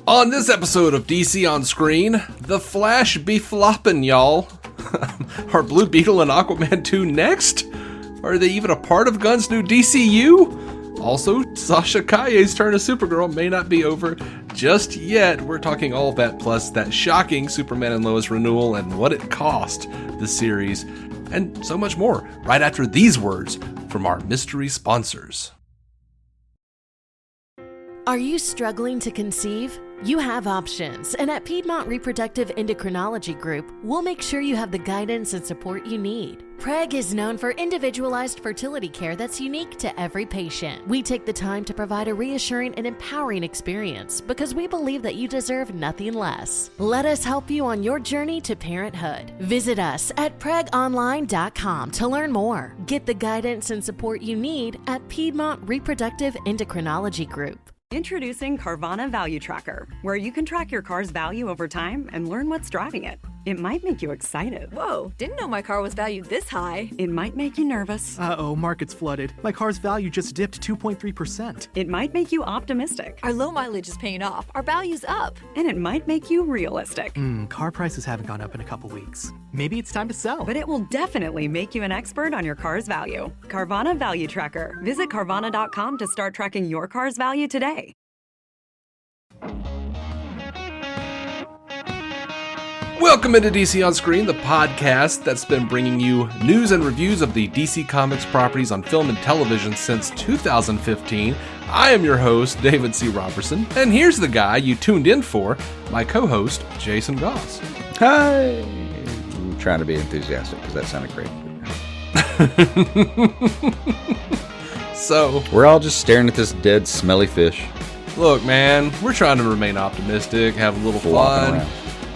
On this episode of DC On Screen, the Flash be floppin', y'all. Are Blue Beetle and Aquaman 2 next? Are they even a part of Gunn's new DCU? Also, Sasha Calle's turn as Supergirl may not be over just yet. We're talking all that, plus that shocking Superman and Lois renewal and what it cost the series, and so much more, right after these words from our mystery sponsors. Are you struggling to conceive? You have options, and at Piedmont Reproductive Endocrinology Group, we'll make sure you have the guidance and support you need. PREG is known for individualized fertility care that's unique to every patient. We take the time to provide a reassuring and empowering experience because we believe that you deserve nothing less. Let us help you on your journey to parenthood. Visit us at pregonline.com to learn more. Get the guidance and support you need at Piedmont Reproductive Endocrinology Group. Introducing Carvana Value Tracker, where you can track your car's value over time and learn what's driving it. It might make you excited. Whoa, didn't know my car was valued this high. It might make you nervous. Uh-oh, market's flooded. My car's value just dipped 2.3%. It might make you optimistic. Our low mileage is paying off. Our value's up. And it might make you realistic. Car prices haven't gone up in a couple weeks. Maybe it's time to sell. But it will definitely make you an expert on your car's value. Carvana Value Tracker. Visit Carvana.com to start tracking your car's value today. Welcome into DC On Screen, the podcast that's been bringing you news and reviews of the DC Comics properties on film and television since 2015. I am your host, David C. Robertson, and here's the guy you tuned in for, my co-host, Jason Goss. Hi! I'm trying to be enthusiastic because that sounded great. So, we're all just staring at this dead, smelly fish. Look, man, we're trying to remain optimistic, have a little Flopping fun. around.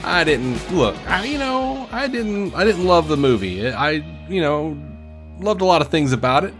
I didn't love the movie. I loved a lot of things about it,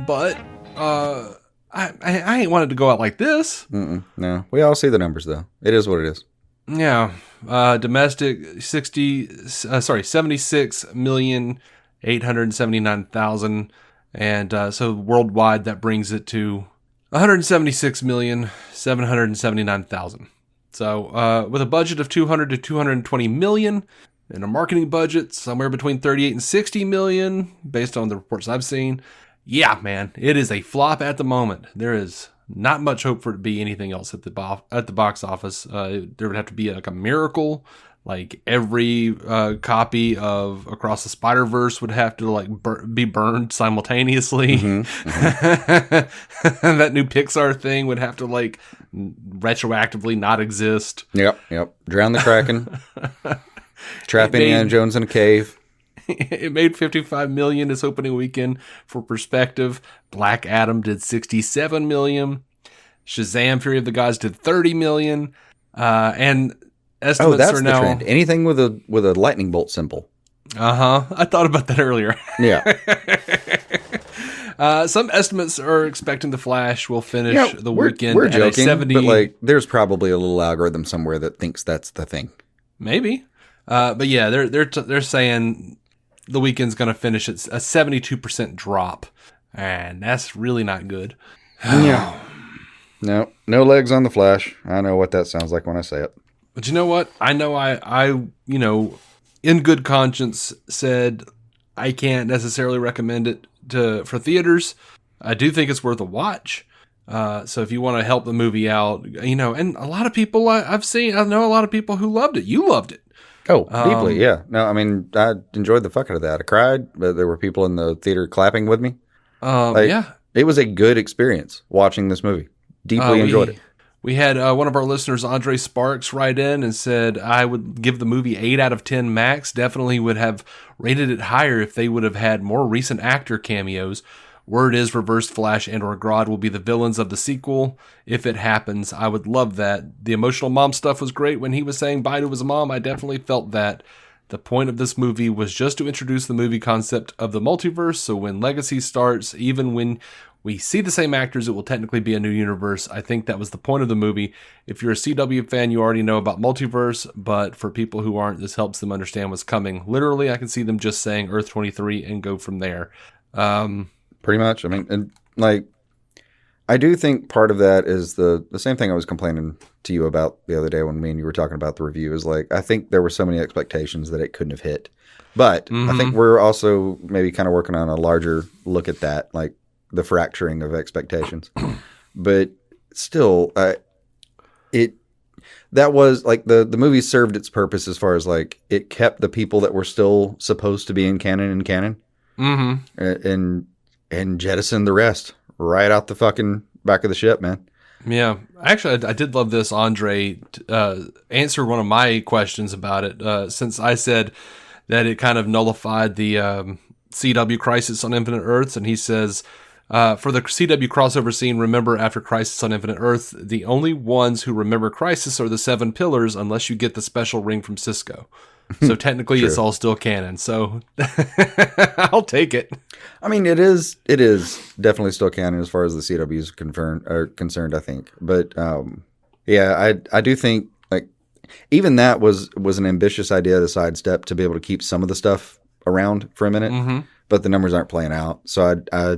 but I ain't wanted to go out like this. No, we all see the numbers though. It is what it is. Yeah, domestic 76,879,000, and so worldwide that brings it to 176,779,000. So, with a budget of 200 to 220 million, and a marketing budget somewhere between 38 and 60 million, based on the reports I've seen, yeah, man, it is a flop at the moment. There is not much hope for it to be anything else at the box office. There would have to be like a miracle, like every copy of Across the Spider-Verse would have to be burned simultaneously. That new Pixar thing would have to retroactively not exist. Yep. Drown the Kraken. Trap Indiana Jones in a cave. It made $55 million this opening weekend. For perspective, Black Adam did $67 million. Shazam! Fury of the Gods did $30 million. And estimates that's are the now trend. Anything with a lightning bolt symbol. I thought about that earlier. Yeah. Some estimates are expecting The Flash will finish the weekend we're at joking, a 70. But there's probably a little algorithm somewhere that thinks that's the thing. Maybe. But yeah, they're saying the weekend's going to finish at a 72% drop, and that's really not good. Yeah. No legs on the Flash. I know what that sounds like when I say it. But you know what? I know I in good conscience said I can't necessarily recommend it for theaters. I do think it's worth a watch. So if you want to help the movie out, and a lot of people I know a lot of people who loved it. You loved it. Oh, deeply, yeah. No, I mean, I enjoyed the fuck out of that. I cried, but there were people in the theater clapping with me. Yeah. It was a good experience watching this movie. Deeply enjoyed it. We had one of our listeners, Andre Sparks, write in and said, I would give the movie 8 out of 10 max. Definitely would have rated it higher if they would have had more recent actor cameos. Word is Reverse Flash and or Grodd will be the villains of the sequel. If it happens, I would love that. The emotional mom stuff was great when he was saying bye to his mom. I definitely felt that. The point of this movie was just to introduce the movie concept of the multiverse, so when Legacy starts, even when we see the same actors, it will technically be a new universe. I think that was the point of the movie. If you're a CW fan, you already know about multiverse, but for people who aren't, this helps them understand what's coming. Literally, I can see them just saying Earth 23 and go from there. Pretty much. I mean, and I do think part of that is the same thing I was complaining to you about the other day when me and you were talking about the review is like, I think there were so many expectations that it couldn't have hit. But I think we're also maybe kind of working on a larger look at that, like the fracturing of expectations. But still, that was like the movie served its purpose as far as like it kept the people that were still supposed to be in canon and jettisoned the rest right out the fucking back of the ship, man. Yeah. Actually, I did love this. Andre answered one of my questions about it since I said that it kind of nullified the CW Crisis on Infinite Earths. And he says, for the CW crossover scene, remember after Crisis on Infinite Earth, the only ones who remember Crisis are the 7 Pillars unless you get the special ring from Cisco. So technically it's all still canon. So I'll take it. I mean, it is definitely still canon as far as the CW is concerned, I think. But yeah, I do think like even that was an ambitious idea to sidestep to be able to keep some of the stuff around for a minute, but the numbers aren't playing out. So I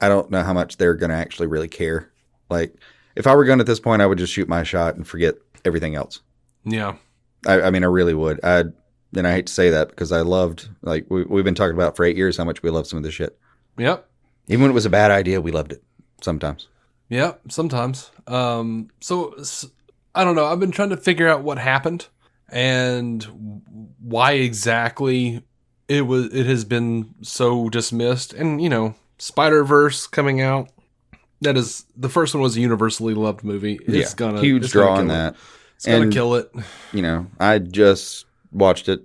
don't know how much they're going to actually really care. Like if I were Gunn at this point, I would just shoot my shot and forget everything else. Yeah. I mean, I really would. And I hate to say that because I loved, like, we've been talking about for 8 years how much we love some of this shit. Yep. Even when it was a bad idea, we loved it sometimes. Yeah, sometimes. So I don't know. I've been trying to figure out what happened and why exactly it has been so dismissed. And, you know, Spider-Verse coming out. That is, the first one was a universally loved movie. It's gonna huge draw on that. It's gonna kill it. You know, I just watched it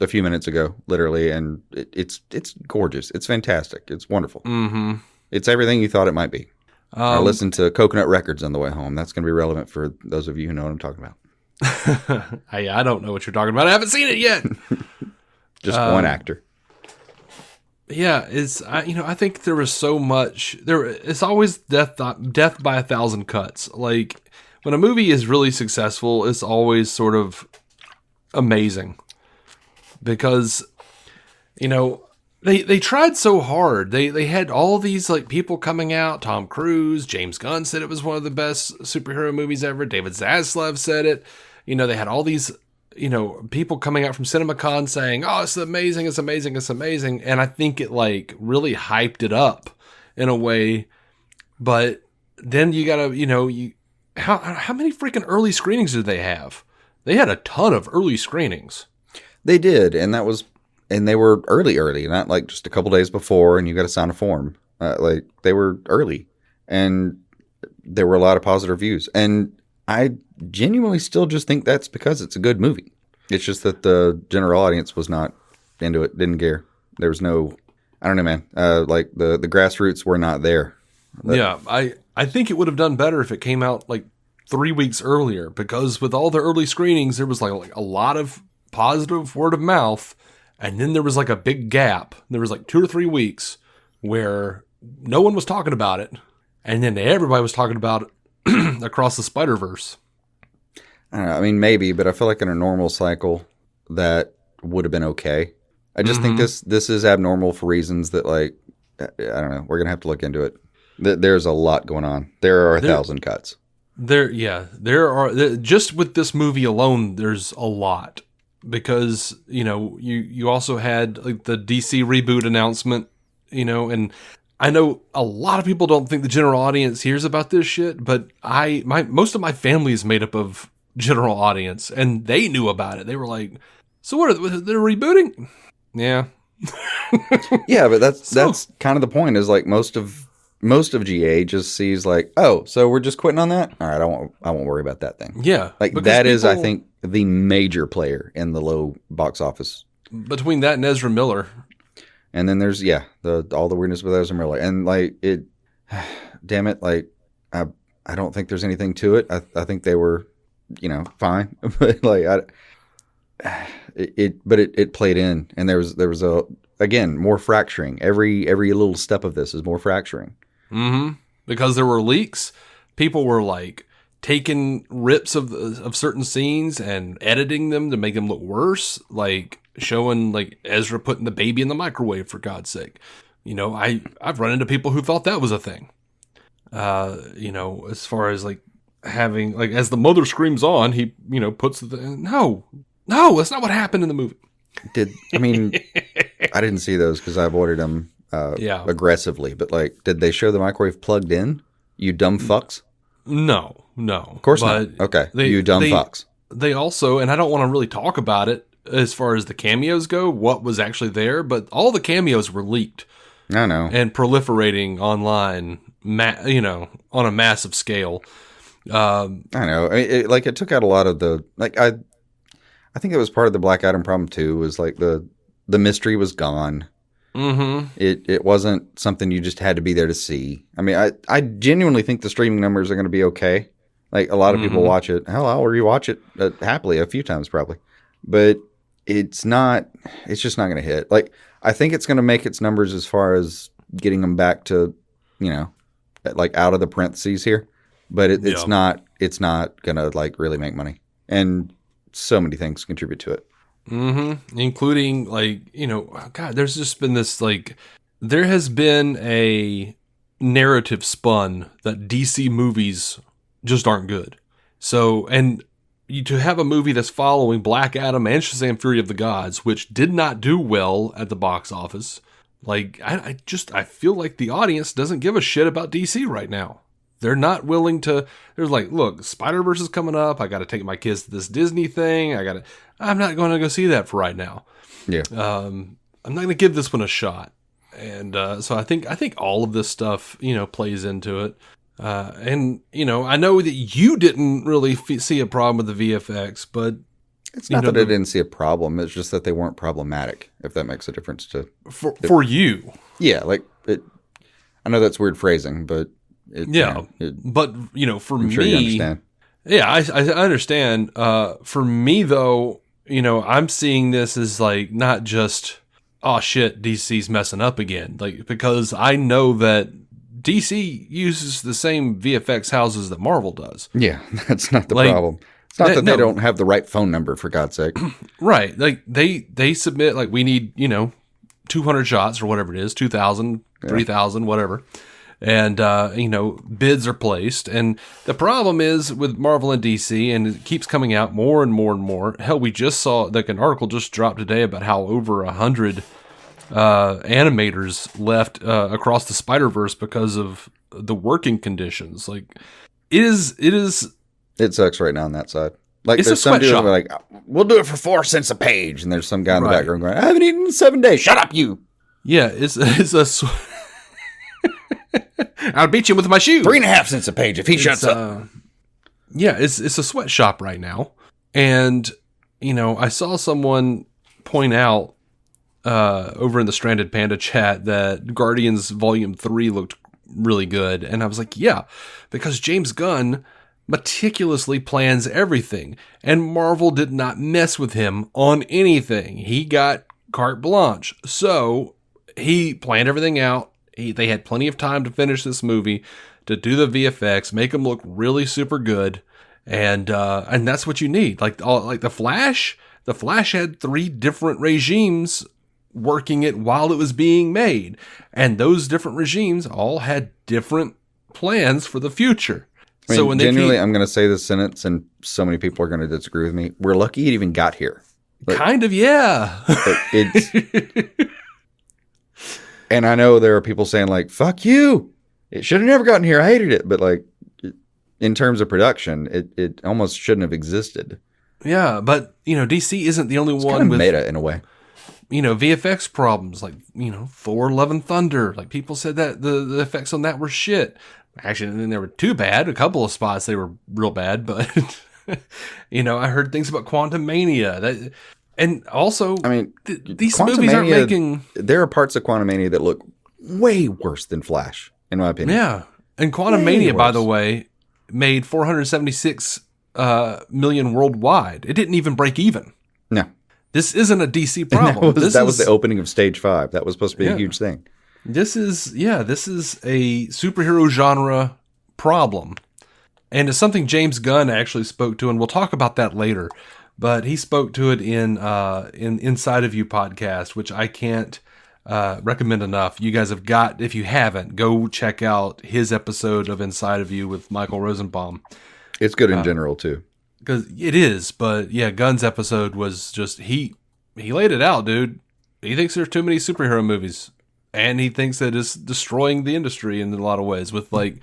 a few minutes ago, literally, and it's gorgeous. It's fantastic. It's wonderful. Mm-hmm. It's everything you thought it might be. I listened to Coconut Records on the way home. That's going to be relevant for those of you who know what I'm talking about. I don't know what you're talking about. I haven't seen it yet. Just one actor. Yeah, I think there was so much there. It's always death by 1,000 cuts. Like when a movie is really successful, it's always sort of amazing because, you know, they tried so hard. They had all these like people coming out. Tom Cruise, James Gunn said it was one of the best superhero movies ever. David Zaslav said it. You know, they had all these, you know, people coming out from CinemaCon saying, "Oh, it's amazing, it's amazing, it's amazing." And I think it like really hyped it up in a way. But then you gotta, you know, how many freaking early screenings did they have? They had a ton of early screenings. They did, and they were early, not like just a couple days before, and you got to sign a form. Like they were early, and there were a lot of positive reviews. And I genuinely still just think that's because it's a good movie. It's just that the general audience was not into it, didn't care. There was no, I don't know, man. Like the grassroots were not there. Yeah, I think it would have done better if it came out like 3 weeks earlier, because with all the early screenings, there was like a lot of positive word of mouth, and then there was like a big gap. There was like 2 or 3 weeks where no one was talking about it, and then everybody was talking about it across the Spider-Verse. I don't know, I mean, maybe, but I feel like in a normal cycle that would have been okay. I just think this is abnormal for reasons that, like, I don't know. We're gonna have to look into it. There's a lot going on. There are 1,000 cuts. There are, just with this movie alone, there's a lot, because, you know, you also had like the DC reboot announcement, you know, and I know a lot of people don't think the general audience hears about this shit, but most of my family is made up of general audience, and they knew about it. They were like, "So what? They're rebooting?" Yeah, yeah, but that's kind of the point. Is like most of GA just sees like, oh, so we're just quitting on that? All right, I won't worry about that thing. Yeah. Like that is, I think, the major player in the low box office. Between that and Ezra Miller. And then there's, all the weirdness with Ezra Miller. And like it, damn it, like I don't think there's anything to it. I think they were, you know, fine. But like it played in, and there was again, more fracturing. Every little step of this is more fracturing. Mm-hmm. Because there were leaks. People were like taking rips of certain scenes and editing them to make them look worse. Like showing like Ezra putting the baby in the microwave, for God's sake. You know, I've run into people who thought that was a thing. As far as like having, like, as the mother screams on, he, puts no, that's not what happened in the movie. I didn't see those because I avoided them aggressively, but like, did they show the microwave plugged in? You dumb fucks? No. Of course not. Okay, you dumb fucks. They also, and I don't want to really talk about it as far as the cameos go, what was actually there, but all the cameos were leaked. I know. And proliferating online, on a massive scale. I know. It took out a lot of the, like, I think it was part of the Black Adam problem too, was like the mystery was gone. Mm-hmm. It wasn't something you just had to be there to see. I mean, I genuinely think the streaming numbers are going to be okay. Like, a lot of people watch it. Hell, I'll rewatch it happily a few times probably. But it's just not going to hit. Like, I think it's going to make its numbers as far as getting them back to, like, out of the parentheses here. But it's not going to, like, really make money. And so many things contribute to it. Mm-hmm. Including, like, God, there's just been this, like, there has been a narrative spun that DC movies just aren't good. So, and to have a movie that's following Black Adam and Shazam Fury of the Gods, which did not do well at the box office, like, I feel like the audience doesn't give a shit about DC right now. They're not willing to, they're like, look, Spider-Verse is coming up. I got to take my kids to this Disney thing. I'm not going to go see that for right now. Yeah. I'm not going to give this one a shot. And so I think all of this stuff, plays into it. And, I know that you didn't really see a problem with the VFX, but it's not that I didn't see a problem. It's just that they weren't problematic, if that makes a difference for you. Yeah. Like, I know that's weird phrasing, but but for I'm me, sure you understand. Yeah, I understand. For me though, I'm seeing this as like, not just, oh shit, DC's messing up again. Like, because I know that DC uses the same VFX houses that Marvel does. Yeah, that's not the problem. It's not that they don't have the right phone number, for God's sake. Right. Like, they submit, like, we need, 200 shots or whatever it is, 2,000, 3,000, whatever. And, bids are placed. And the problem is with Marvel and DC, and it keeps coming out more and more and more. Hell, we just saw, like, an article just dropped today about how over 100 animators left across the Spider-Verse because of the working conditions. Like, it sucks right now on that side. Like, it's there's some dude like, we'll do it for 4 cents a page, and there's some guy in the background going, I haven't eaten in 7 days. Shut up, you. Yeah, it's I'll beat you with my shoe. 3.5 cents a page if he shuts up. Yeah, it's a sweatshop right now, and I saw someone point out over in the Stranded Panda chat that Guardians Volume 3 looked really good, and I was like, yeah, because James Gunn meticulously plans everything, and Marvel did not mess with him on anything. He got carte blanche, so he planned everything out. They had plenty of time to finish this movie, to do the VFX, make them look really super good, and that's what you need. Like the Flash had 3 different regimes working it while it was being made, and those different regimes all had different plans for the future. I mean, so when genuinely, I'm going to say this sentence, and so many people are going to disagree with me. We're lucky it even got here. Like, kind of, yeah. And I know there are people saying, like, fuck you. It should have never gotten here. I hated it. But, like, in terms of production, it almost shouldn't have existed. Yeah, but, DC isn't the only one kind of with meta in a way. VFX problems. Like, Thor: Love and Thunder. Like, people said that the effects on that were shit. Actually, they were too bad. A couple of spots they were real bad, but I heard things about Quantumania. And also, I mean, these movies aren't making. There are parts of Quantumania that look way worse than Flash, in my opinion. Yeah, and Quantumania, by the way, made 476 million worldwide. It didn't even break even. No, this isn't a DC problem. That was the opening of Stage 5. That was supposed to be a huge thing. This is a superhero genre problem. And it's something James Gunn actually spoke to, and we'll talk about that later. But he spoke to it in Inside of You podcast, which I can't recommend enough. You guys have got, if you haven't, go check out his episode of Inside of You with Michael Rosenbaum. It's good in general too. Because it is, but yeah, Gunn's episode was just, he laid it out, dude. He thinks there's too many superhero movies, and he thinks that it's destroying the industry in a lot of ways with like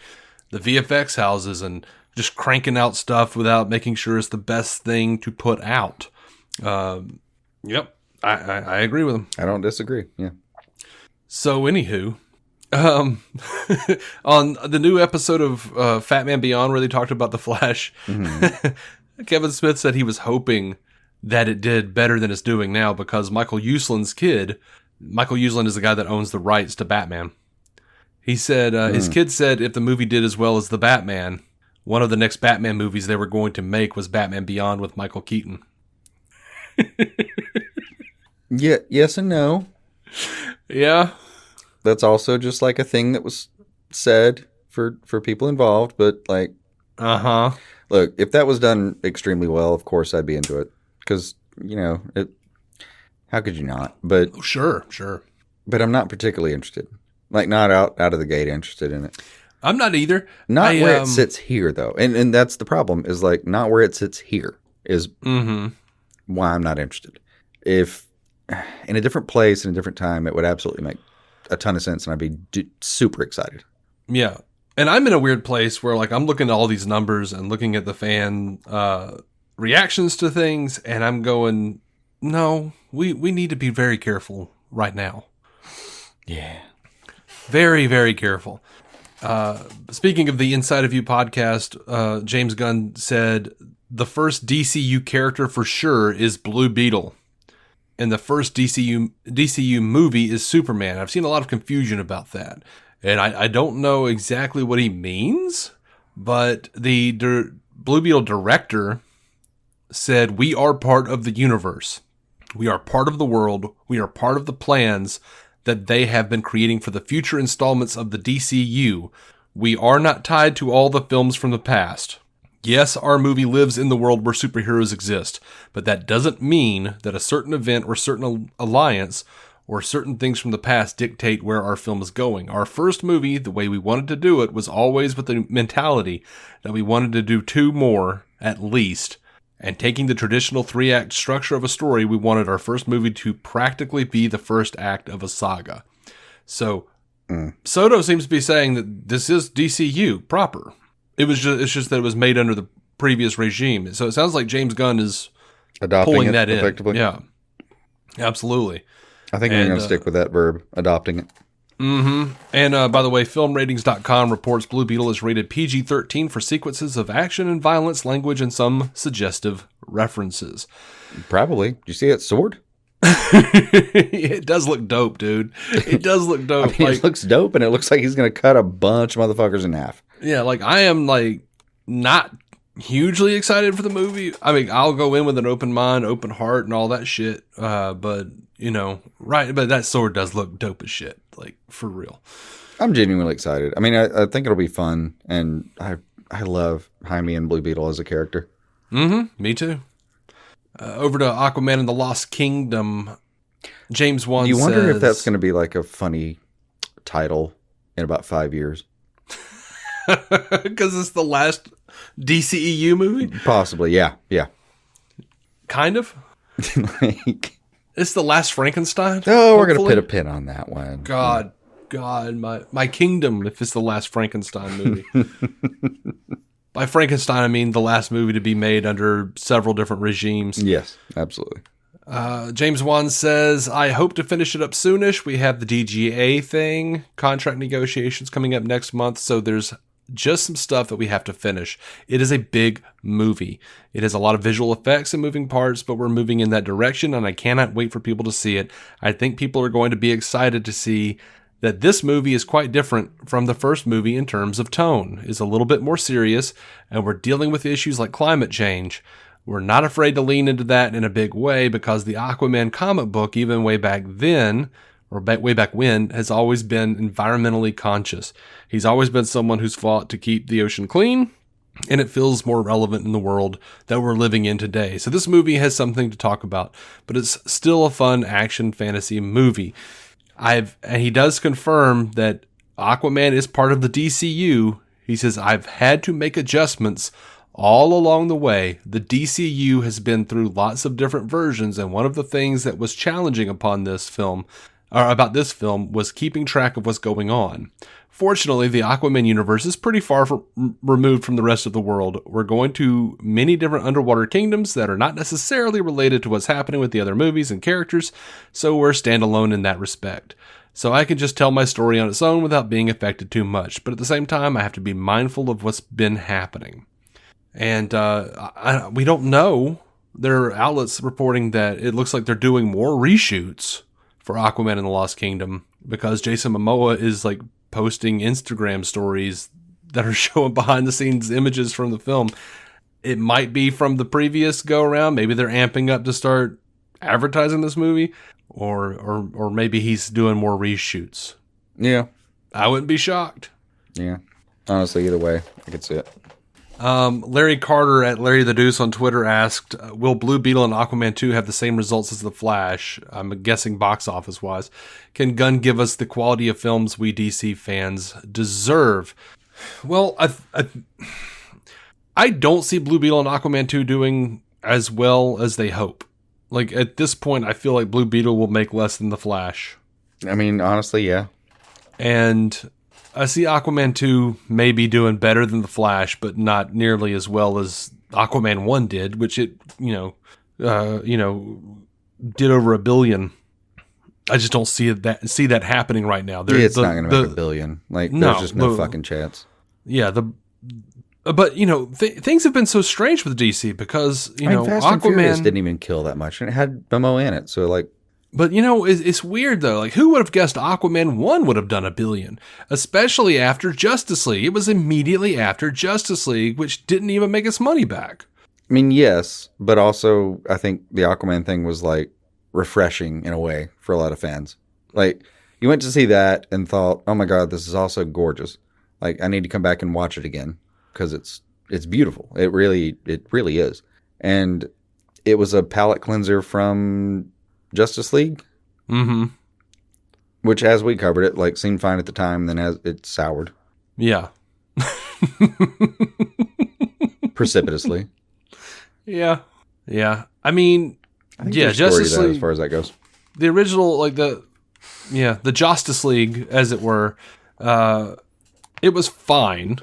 the VFX houses and just cranking out stuff without making sure it's the best thing to put out. Yep, I agree with him. I don't disagree. Yeah. So anywho, on the new episode of Fat Man Beyond where they talked about the Flash, Kevin Smith said he was hoping that it did better than it's doing now because Michael Uslan's kid, Michael Uslan is the guy that owns the rights to Batman. He said his kid said if the movie did as well as the Batman, one of the next Batman movies they were going to make was Batman Beyond with Michael Keaton. Yeah. Yes and no. Yeah. That's also just like a thing that was said for people involved. But like, look, if that was done extremely well, of course I'd be into it because how could you not? But Sure. But I'm not particularly interested. Like, not out of the gate interested in it. I'm not either. Not where it sits here, though. And that's the problem, is like, not where it sits here is why I'm not interested. If in a different place, in a different time, it would absolutely make a ton of sense, and I'd be super excited. Yeah. And I'm in a weird place where, like, I'm looking at all these numbers and looking at the fan reactions to things, and I'm going, no, we need to be very careful right now. Yeah. Very, very careful. Speaking of the Inside of You podcast, James Gunn said the first DCU character for sure is Blue Beetle. And the first DCU movie is Superman. I've seen a lot of confusion about that. And I don't know exactly what he means, but the Blue Beetle director said, we are part of the universe. We are part of the world. We are part of the plans that they have been creating for the future installments of the DCU. We are not tied to all the films from the past. Yes, our movie lives in the world where superheroes exist, but that doesn't mean that a certain event or certain alliance or certain things from the past dictate where our film is going. Our first movie, the way we wanted to do it, was always with the mentality that we wanted to do 2 more, at least. And taking the traditional 3-act structure of a story, we wanted our first movie to practically be the first act of a saga. So, Soto seems to be saying that this is DCU proper. It's just that it was made under the previous regime. So it sounds like James Gunn is pulling that in. Effectively. Yeah, absolutely. I think I'm going to stick with that verb, adopting it. And by the way, filmratings.com reports Blue Beetle is rated PG-13 for sequences of action and violence, language, and some suggestive references. Probably. Did you see that sword? It does look dope, dude. It does look dope. It looks dope, and it looks like he's going to cut a bunch of motherfuckers in half. Yeah, like, I am, like, not hugely excited for the movie. I mean, I'll go in with an open mind, open heart, and all that shit. But, but that sword does look dope as shit. Like, for real. I'm genuinely excited. I mean, I think it'll be fun, and I love Jaime and Blue Beetle as a character. Me too. Over to Aquaman and the Lost Kingdom, James Wan says... You wonder if that's going to be like a funny title in about 5 years. Because it's the last DCEU movie? Possibly, yeah. Kind of? It's the last Frankenstein? Oh, we're going to put a pin on that one. God, my kingdom, if it's the last Frankenstein movie. By Frankenstein, I mean the last movie to be made under several different regimes. Yes, absolutely. James Wan says, I hope to finish it up soonish. We have the DGA thing, contract negotiations coming up next month, so there's just some stuff that we have to finish. It is a big movie. It has a lot of visual effects and moving parts, but we're moving in that direction, and I cannot wait for people to see it. I think people are going to be excited to see that this movie is quite different from the first movie in terms of tone. It's a little bit more serious, and we're dealing with issues like climate change. We're not afraid to lean into that in a big way because the Aquaman comic book, even way back then, or way back when, has always been environmentally conscious. He's always been someone who's fought to keep the ocean clean, and it feels more relevant in the world that we're living in today. So this movie has something to talk about, but it's still a fun action fantasy movie. And he does confirm that Aquaman is part of the DCU. He says, I've had to make adjustments all along the way. The DCU has been through lots of different versions, and one of the things that was challenging about this film was keeping track of what's going on. Fortunately, the Aquaman universe is pretty far removed from the rest of the world. We're going to many different underwater kingdoms that are not necessarily related to what's happening with the other movies and characters, so we're standalone in that respect. So I can just tell my story on its own without being affected too much, but at the same time, I have to be mindful of what's been happening. And we don't know. There are outlets reporting that it looks like they're doing more reshoots for Aquaman and the Lost Kingdom because Jason Momoa is like posting Instagram stories that are showing behind the scenes images from the film. It might be from the previous go around. Maybe they're amping up to start advertising this movie, or maybe he's doing more reshoots. Yeah. I wouldn't be shocked. Yeah. Honestly, either way, I could see it. Larry Carter at Larry the Deuce on Twitter asked, will Blue Beetle and Aquaman 2 have the same results as The Flash? I'm guessing box office wise. Can Gunn give us the quality of films we DC fans deserve? Well, I don't see Blue Beetle and Aquaman 2 doing as well as they hope. Like, at this point, I feel like Blue Beetle will make less than The Flash. I mean, honestly, yeah. And I see Aquaman 2 maybe doing better than The Flash, but not nearly as well as Aquaman 1 did, which it, did over $1 billion. I just don't see that happening right now. It's not going to make $1 billion. Like, there's just no fucking chance. Yeah, but things have been so strange with DC because Fast and Furious didn't even kill that much, and it had Momoa in it, so like. But, it's weird, though. Like, who would have guessed Aquaman 1 would have done $1 billion? Especially after Justice League. It was immediately after Justice League, which didn't even make its money back. I mean, yes, but also I think the Aquaman thing was, like, refreshing in a way for a lot of fans. Like, you went to see that and thought, oh, my God, this is also gorgeous. Like, I need to come back and watch it again because it's beautiful. It really is. And it was a palate cleanser from Justice League, which, as we covered it, like seemed fine at the time, then as it soured, yeah, precipitously. Yeah. I mean, Justice League, as far as that goes, the original, like the Justice League, as it were, it was fine.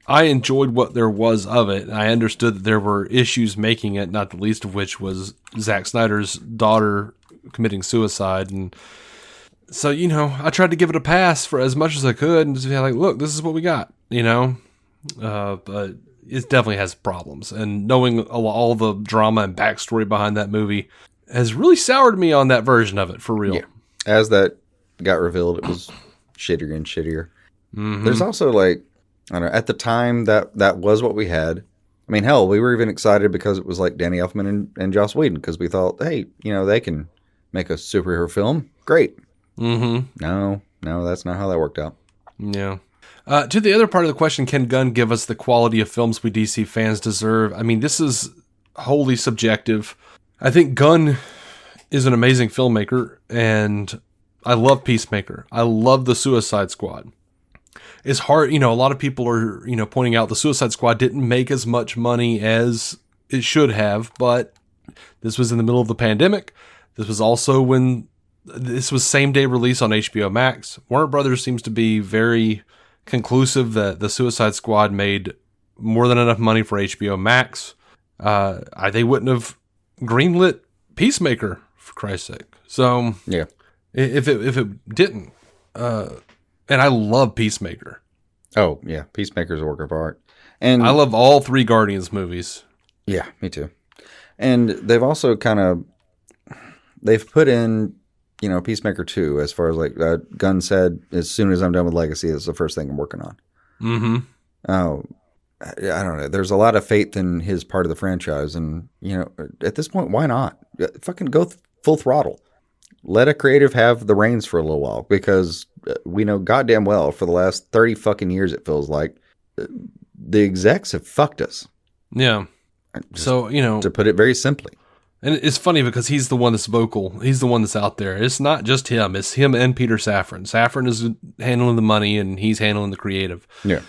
I enjoyed what there was of it. I understood that there were issues making it, not the least of which was Zack Snyder's daughter committing suicide. And so, I tried to give it a pass for as much as I could and just be like, look, this is what we got, but it definitely has problems. And knowing all the drama and backstory behind that movie has really soured me on that version of it, for real. Yeah. As that got revealed, it was shittier and shittier. Mm-hmm. There's also, like, I don't know, at the time that was what we had. I mean, hell, we were even excited because it was like Danny Elfman and Joss Whedon, because we thought, hey, they can make a superhero film. Great. Mm-hmm. No, that's not how that worked out. Yeah. To the other part of the question, can Gunn give us the quality of films we DC fans deserve? I mean, this is wholly subjective. I think Gunn is an amazing filmmaker, and I love Peacemaker. I love The Suicide Squad. It's hard, a lot of people are, pointing out the Suicide Squad didn't make as much money as it should have, but this was in the middle of the pandemic. This was also when this was same day release on HBO Max. Warner Brothers seems to be very conclusive that the Suicide Squad made more than enough money for HBO Max. They wouldn't have greenlit Peacemaker, for Christ's sake. So yeah, if it didn't, and I love Peacemaker. Oh, yeah. Peacemaker's a work of art. And I love all 3 Guardians movies. Yeah, me too. And they've also they've put in, Peacemaker 2, as far as like Gunn said, as soon as I'm done with Legacy, it's the first thing I'm working on. Mm-hmm. Oh, I don't know. There's a lot of faith in his part of the franchise. And, at this point, why not? Fucking go full throttle. Let a creative have the reins for a little while, because we know goddamn well for the last 30 fucking years, it feels like, the execs have fucked us. Yeah. To put it very simply. And it's funny because he's the one that's vocal. He's the one that's out there. It's not just him. It's him and Peter Safran. Safran is handling the money and he's handling the creative. Yeah.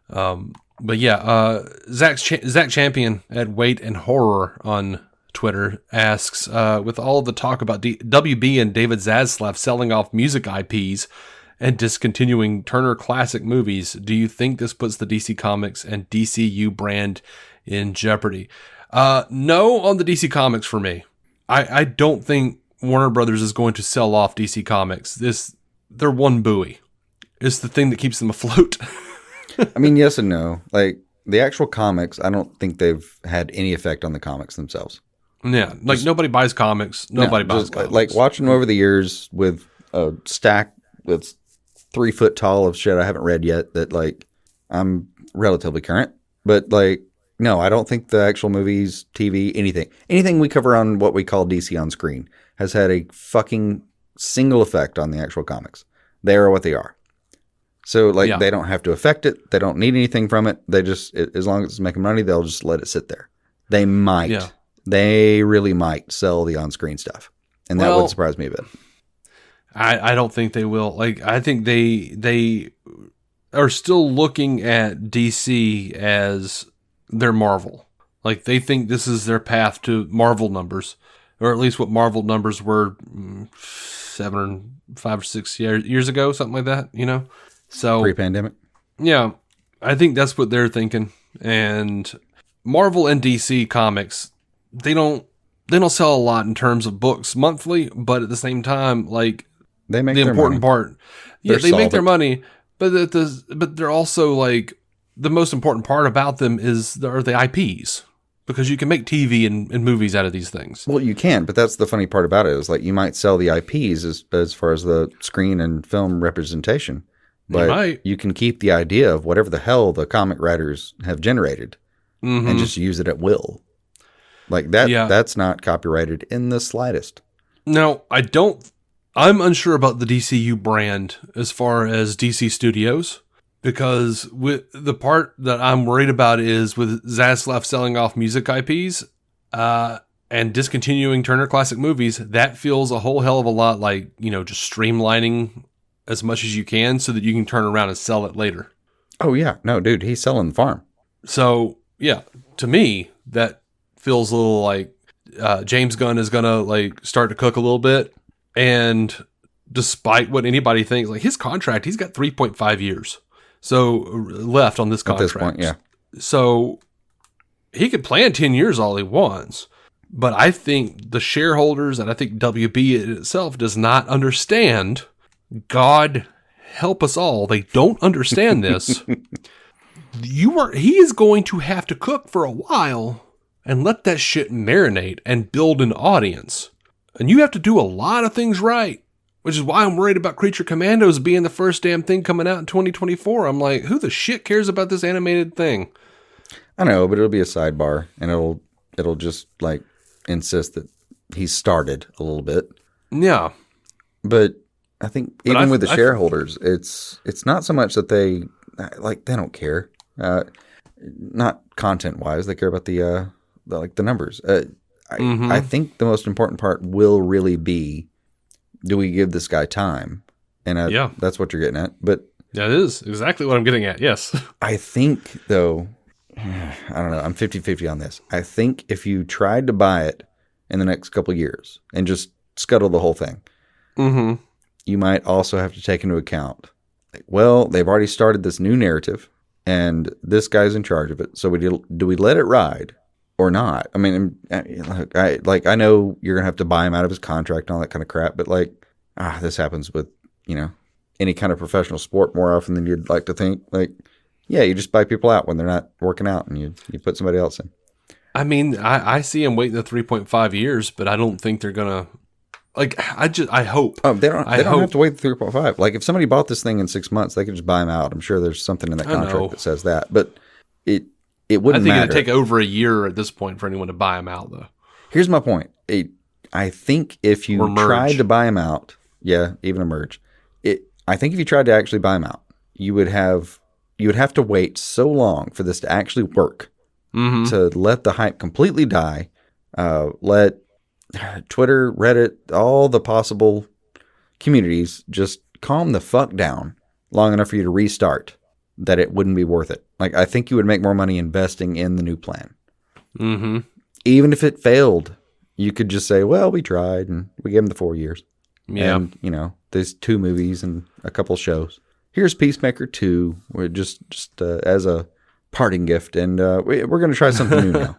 But yeah, Zach Champion at Weight and Horror on Twitter asks, with all the talk about WB and David Zaslav selling off music IPs and discontinuing Turner Classic Movies, do you think this puts the DC Comics and DCU brand in jeopardy? No on the DC Comics for me. I don't think Warner Brothers is going to sell off DC Comics. They're one buoy. It's the thing that keeps them afloat. I mean, yes and no. Like, the actual comics, I don't think they've had any effect on the comics themselves. Yeah, like nobody buys comics. Nobody buys comics. Like watching them over the years with a stack that's 3 foot tall of shit I haven't read yet that, like, I'm relatively current. But, like, no, I don't think the actual movies, TV, anything we cover on what we call DC on screen has had a fucking single effect on the actual comics. They are what they are. So, like, They don't have to affect it. They don't need anything from it. They just, as long as it's making money, they'll just let it sit there. They might. Yeah. They really might sell the on-screen stuff. And that would surprise me a bit. I don't think they will. Like, I think they are still looking at DC as their Marvel. Like, they think this is their path to Marvel numbers, or at least what Marvel numbers were 5 or 6 years ago, something like that, you know? So pre-pandemic. Yeah, I think that's what they're thinking. And Marvel and DC comics, they don't sell a lot in terms of books monthly, but at the same time, like, they make the their important money. part. Yeah, they make their money, but they're also, like, the most important part about them are the IPs, because you can make TV and movies out of these things. Well, you can, but that's the funny part about it is, like, you might sell the IPs as far as the screen and film representation, but you can keep the idea of whatever the hell the comic writers have generated and just use it at will. Like that. Yeah. That's not copyrighted in the slightest. No, I'm unsure about the DCU brand as far as DC Studios, because with the part that I'm worried about is with Zaslav selling off music IPs and discontinuing Turner Classic Movies. That feels a whole hell of a lot like, you know, just streamlining as much as you can so that you can turn around and sell it later. Oh yeah, no, dude, he's selling the farm. So yeah, to me that feels a little like James Gunn is gonna, like, start to cook a little bit. And despite what anybody thinks, like, his contract, he's got 3.5 years left on this contract. At this point, yeah. So he could plan 10 years all he wants. But I think the shareholders and I think WB itself does not understand. God help us all. They don't understand this. He is going to have to cook for a while and let that shit marinate and build an audience. And you have to do a lot of things right, which is why I'm worried about Creature Commandos being the first damn thing coming out in 2024. I'm like, who the shit cares about this animated thing? I know, but it'll be a sidebar, and it'll just, like, insist that he's started a little bit. Yeah. But I think even with the shareholders, it's not so much that they don't care. Not content-wise. They care about the numbers. I think the most important part will really be, do we give this guy time? And that's what you're getting at. But that is exactly what I'm getting at, yes. I think, though, I don't know, I'm 50-50 on this. I think if you tried to buy it in the next couple of years and just scuttle the whole thing, you might also have to take into account, like, well, they've already started this new narrative, and this guy's in charge of it. So do we let it ride or not? I mean, I know you're gonna have to buy him out of his contract and all that kind of crap, but, like, this happens with, you know, any kind of professional sport more often than you'd like to think. Like, yeah, you just buy people out when they're not working out, and you put somebody else in. I mean, I see him waiting the 3.5 years, but I don't think they're gonna. Like, I hope. Oh, they don't have to wait 3.5. Like, if somebody bought this thing in 6 months, they could just buy him out. I'm sure there's something in that contract that says that, but it wouldn't matter. I think it'd take over a year at this point for anyone to buy him out, though. Here's my point. I think if you tried to buy him out, even a merge. I think if you tried to actually buy him out, you would have to wait so long for this to actually work, to let the hype completely die, let Twitter, Reddit, all the possible communities, just calm the fuck down long enough for you to restart, that it wouldn't be worth it. Like, I think you would make more money investing in the new plan. Mm-hmm. Even if it failed, you could just say, well, we tried and we gave them the 4 years. Yeah. And, there's 2 movies and a couple shows. Here's Peacemaker 2, we're just as a parting gift. And we're going to try something new now.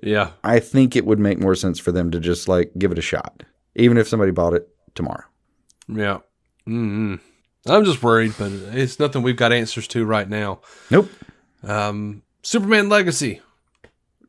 Yeah. I think it would make more sense for them to just give it a shot, even if somebody bought it tomorrow. Yeah. Mm-hmm. I'm just worried, but it's nothing we've got answers to right now. Nope. Superman Legacy.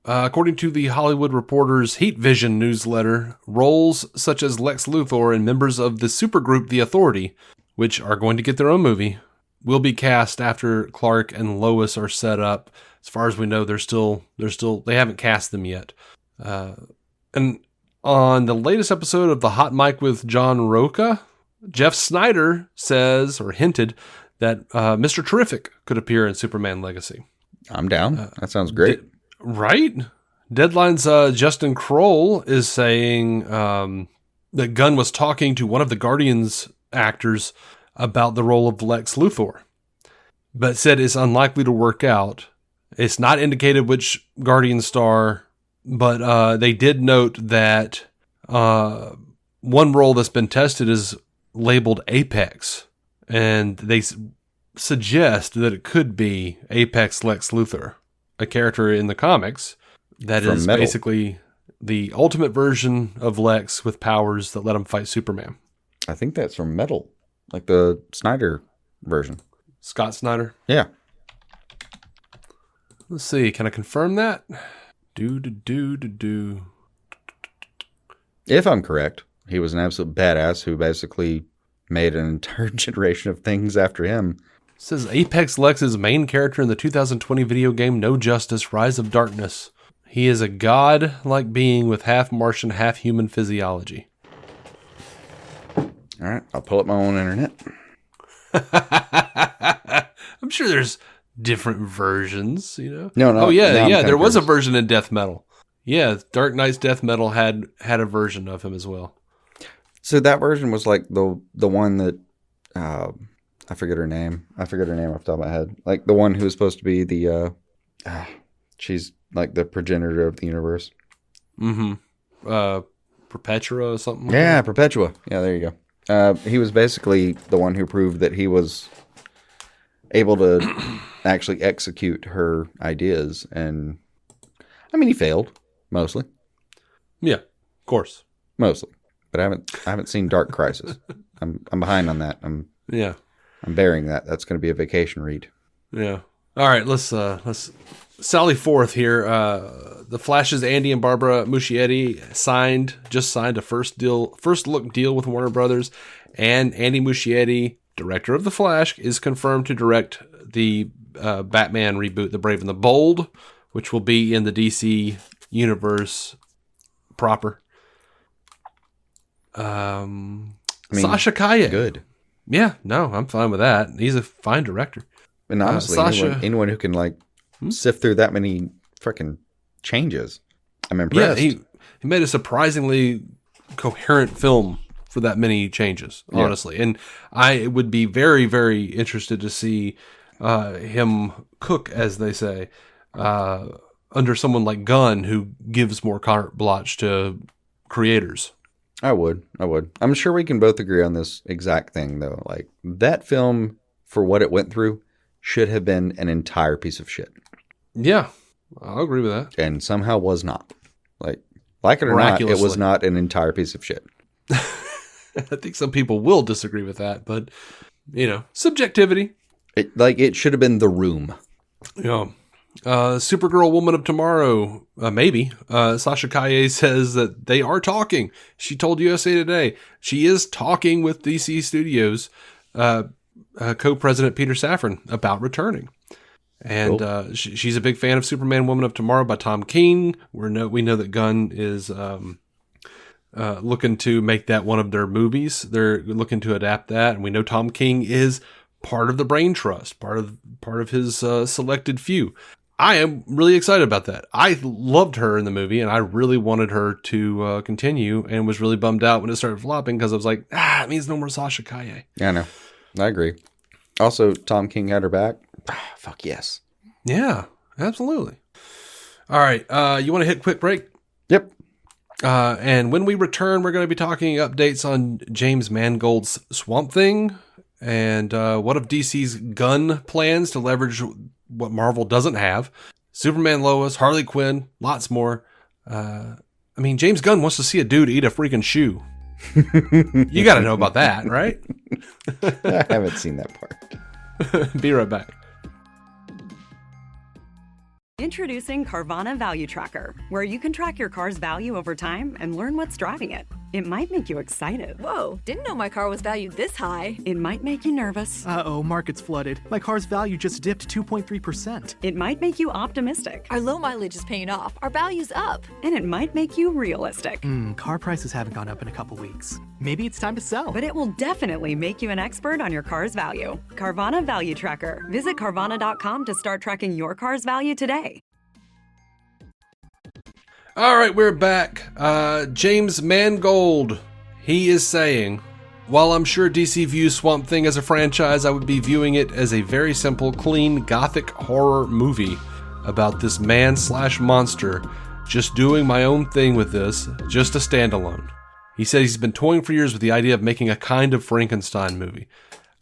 According to the Hollywood Reporter's Heat Vision newsletter, roles such as Lex Luthor and members of the supergroup The Authority, which are going to get their own movie, will be cast after Clark and Lois are set up. As far as we know, they haven't cast them yet. And on the latest episode of the Hot Mic with John Roca, Jeff Snyder says, or hinted, that Mr. Terrific could appear in Superman Legacy. I'm down. That sounds great. Right? Deadline's Justin Kroll is saying that Gunn was talking to one of the Guardians actors about the role of Lex Luthor, but said it's unlikely to work out. It's not indicated which Guardian star, but they did note that one role that's been tested is labeled Apex, and they suggest that it could be Apex Lex Luthor, a character in the comics that From is Metal. basically the ultimate version of Lex with powers that let him fight Superman. I think that's from Metal, like the Snyder version. Scott Snyder. Yeah. Let's see. Can I confirm that? Do. If I'm correct, he was an absolute badass who basically made an entire generation of things after him. It says Apex Lex's main character in the 2020 video game No Justice: Rise of Darkness. He is a god-like being with half Martian, half human physiology. All right, I'll pull up my own internet. I'm sure there's different versions, No, Oh yeah, now I'm kinda there was a curious. version in death metal. Yeah, Dark Knight's death metal had a version of him as well. So that version was like the one that I forget her name. I forget her name off the top of my head. Like the one who was supposed to be the she's like the progenitor of the universe. Mm-hmm. Perpetua or something. Yeah, Perpetua. Yeah, there you go. He was basically the one who proved that he was able to actually execute her ideas, and I mean he failed mostly. Yeah, of course. Mostly. But I haven't seen Dark Crisis. I'm behind on that. I'm Yeah. bearing that. That's going to be a vacation read. Yeah. All right, let's sally forth here. The Flash's Andy and Barbara Muschietti just signed a first look deal with Warner Brothers, and Andy Muschietti, director of The Flash, is confirmed to direct the Batman reboot, The Brave and the Bold, which will be in the DC universe proper. Sasha Kaye. Good. Yeah, no, I'm fine with that. He's a fine director. And honestly, Sasha- anyone who can sift through that many freaking changes, I'm impressed. Yeah, he made a surprisingly coherent film for that many changes, honestly. And I would be very, very interested to see him cook, as they say, under someone like Gunn, who gives more carte blanche to creators. I would. I'm sure we can both agree on this exact thing, though. Like, that film, for what it went through, should have been an entire piece of shit. Yeah, I'll agree with that. And somehow was not. Like it or not, it was Miraculously. not an entire piece of shit. I think some people will disagree with that, but, subjectivity. It should have been The Room. Yeah. Supergirl Woman of Tomorrow, maybe. Sasha Kaye says that they are talking. She told USA Today she is talking with DC Studios co-president Peter Safran about returning. And Cool. She's a big fan of Superman Woman of Tomorrow by Tom King. We know that Gunn is looking to make that one of their movies. They're looking to adapt that, and we know Tom King is part of the Brain Trust, part of his selected few. I am really excited about that. I loved her in the movie, and I really wanted her to continue, and was really bummed out when it started flopping because I was like, it means no more Sasha Kaye. Yeah, I know. I agree. Also, Tom King had her back. Fuck yes. Yeah, absolutely. All right, you want to hit a quick break? Yep. And when we return, we're going to be talking updates on James Mangold's Swamp Thing, and what of DC's Gunn plans to leverage what Marvel doesn't have. Superman, Lois, Harley Quinn, lots more. James Gunn wants to see a dude eat a freaking shoe. You got to know about that, right? I haven't seen that part. Be right back. Introducing Carvana Value Tracker, where you can track your car's value over time and learn what's driving it. It might make you excited. Whoa, didn't know my car was valued this high. It might make you nervous. Uh-oh, market's flooded. My car's value just dipped 2.3%. It might make you optimistic. Our low mileage is paying off. Our value's up. And it might make you realistic. Car prices haven't gone up in a couple weeks. Maybe it's time to sell. But it will definitely make you an expert on your car's value. Carvana Value Tracker. Visit Carvana.com to start tracking your car's value today. All right, we're back. James Mangold, he is saying, while I'm sure DC views Swamp Thing as a franchise, I would be viewing it as a very simple, clean, gothic horror movie about this man/monster just doing my own thing with this, just a standalone. He said he's been toying for years with the idea of making a kind of Frankenstein movie.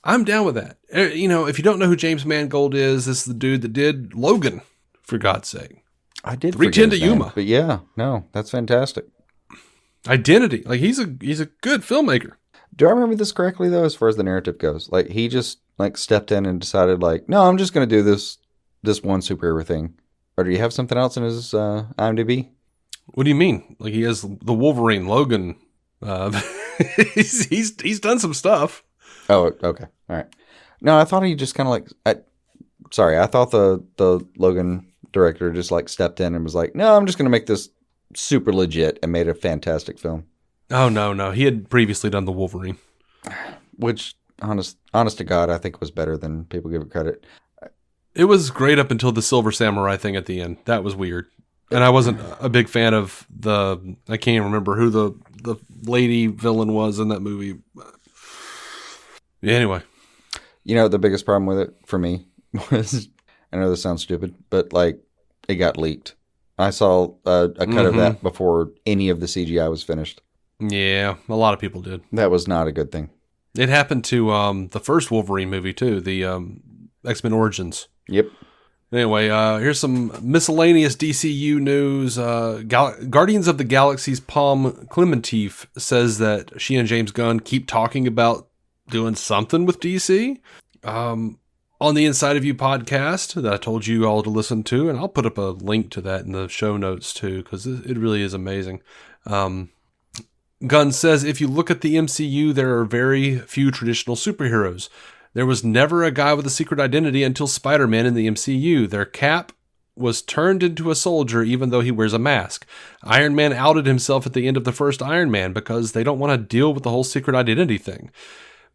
I'm down with that. You know, if you don't know who James Mangold is, this is the dude that did Logan, for God's sake. I did 310 to forget his name, Yuma. but yeah, no, that's fantastic. Identity. Like, he's a good filmmaker. Do I remember this correctly, though, as far as the narrative goes? Like, he just, like, stepped in and decided, like, no, I'm just going to do this one superhero thing. Or do you have something else in his IMDb? What do you mean? Like, he has the Wolverine, Logan. He's done some stuff. Oh, okay. All right. No, I thought he just kind of like, I thought the Logan director just like stepped in and was like, no, I'm just going to make this super legit, and made a fantastic film. Oh, no. He had previously done the Wolverine. Which, honest to God, I think was better than people give it credit. It was great up until the Silver Samurai thing at the end. That was weird. And I wasn't a big fan of I can't even remember who the lady villain was in that movie. Yeah, anyway. You know, the biggest problem with it for me was, I know this sounds stupid, but like, it got leaked. I saw a cut of that before any of the CGI was finished. Yeah, a lot of people did. That was not a good thing. It happened to the first Wolverine movie too, the X-Men Origins. Yep. Anyway, here's some miscellaneous DCU news. Guardians of the Galaxy's Palm Clementif says that she and James Gunn keep talking about doing something with DC. On the Inside of You podcast that I told you all to listen to, and I'll put up a link to that in the show notes too, because it really is amazing. Gunn says, if you look at the MCU, there are very few traditional superheroes. There was never a guy with a secret identity until Spider-Man in the MCU. Their Cap was turned into a soldier even though he wears a mask. Iron Man outed himself at the end of the first Iron Man because they don't want to deal with the whole secret identity thing.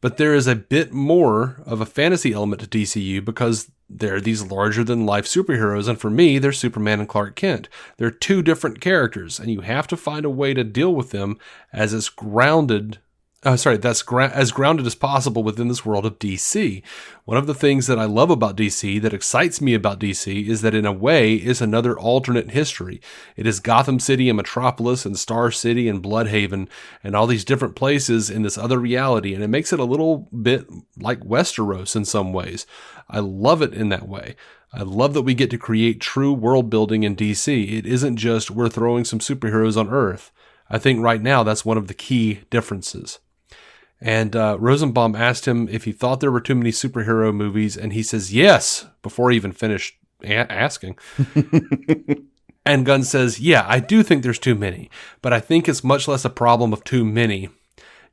But there is a bit more of a fantasy element to DCU because they're these larger-than-life superheroes, and for me, they're Superman and Clark Kent. They're two different characters, and you have to find a way to deal with them as as grounded as possible within this world of DC. One of the things that I love about DC, that excites me about DC, is that in a way is another alternate history. It is Gotham City and Metropolis and Star City and Bloodhaven and all these different places in this other reality, and it makes it a little bit like Westeros in some ways. I love it in that way. I love that we get to create true world building in DC. It isn't just we're throwing some superheroes on Earth. I think right now that's one of the key differences. And Rosenbaum asked him if he thought there were too many superhero movies, and he says yes, before he even finished asking. And Gunn says, yeah, I do think there's too many, but I think it's much less a problem of too many.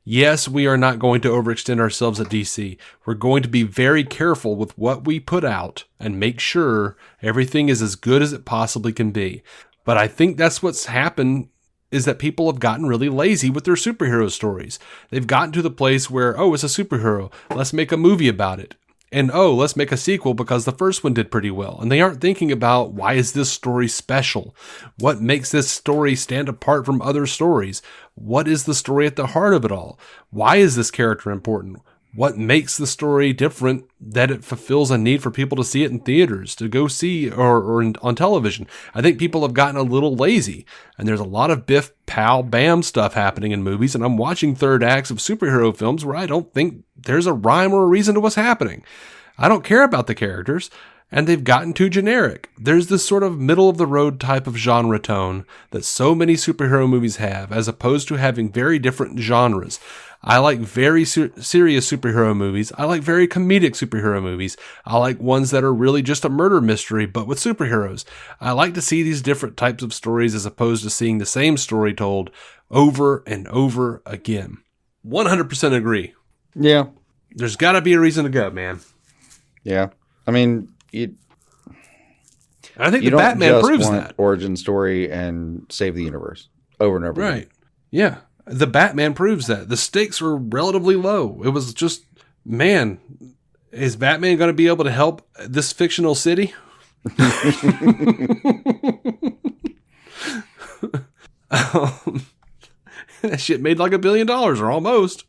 Yes, we are not going to overextend ourselves at DC. We're going to be very careful with what we put out and make sure everything is as good as it possibly can be. But I think that's what's happened, is that people have gotten really lazy with their superhero stories. They've gotten to the place where, oh, it's a superhero, let's make a movie about it. And let's make a sequel because the first one did pretty well. And they aren't thinking about, why is this story special? What makes this story stand apart from other stories? What is the story at the heart of it all? Why is this character important? What makes the story different that it fulfills a need for people to see it in theaters, to go see or on television? I think people have gotten a little lazy, and there's a lot of biff, pow, bam stuff happening in movies, and I'm watching third acts of superhero films where I don't think there's a rhyme or a reason to what's happening. I don't care about the characters, and they've gotten too generic. There's this sort of middle-of-the-road type of genre tone that so many superhero movies have, as opposed to having very different genres. I like very serious superhero movies. I like very comedic superhero movies. I like ones that are really just a murder mystery, but with superheroes. I like to see these different types of stories as opposed to seeing the same story told over and over again. 100% agree. Yeah. There's got to be a reason to go, man. Yeah. I mean, I think you the don't Batman just proves want that. origin story and save the universe over and over Right. again. Yeah. The Batman proves that. The stakes were relatively low. It was just, man, is Batman going to be able to help this fictional city? That shit made like $1 billion or almost.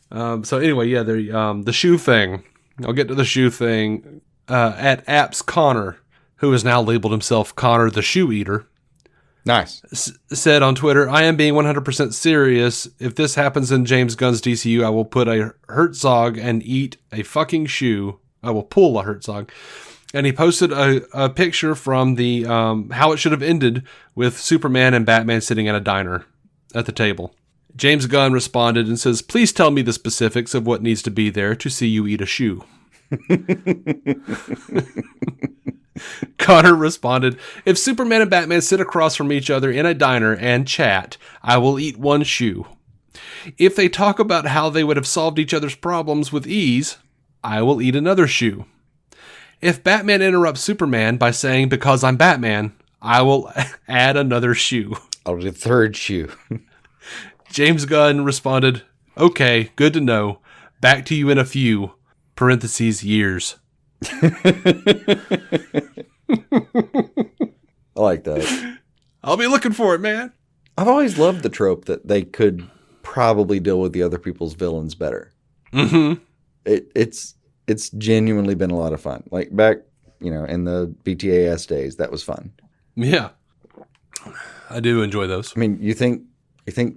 So anyway, yeah, the shoe thing. I'll get to the shoe thing. At Apps Connor, who has now labeled himself Connor the Shoe Eater, Nice. said on Twitter, I am being 100% serious. If this happens in James Gunn's DCU, I will put a Herzog and eat a fucking shoe. I will pull a Herzog. And he posted a picture from the how it should have ended with Superman and Batman sitting at a diner at the table. James Gunn responded and says, please tell me the specifics of what needs to be there to see you eat a shoe. Connor responded, if Superman and Batman sit across from each other in a diner and chat, I will eat one shoe. If they talk about how they would have solved each other's problems with ease, I will eat another shoe. If Batman interrupts Superman by saying, because I'm Batman, I will add another shoe. I'll do the third shoe. James Gunn responded, okay, good to know. Back to you in a few, parentheses, years. I like that. I'll be looking for it, man. I've always loved the trope that they could probably deal with the other people's villains better. Mm-hmm. It's genuinely been a lot of fun. Like back, in the BTAS days, that was fun. Yeah. I do enjoy those. I mean, you think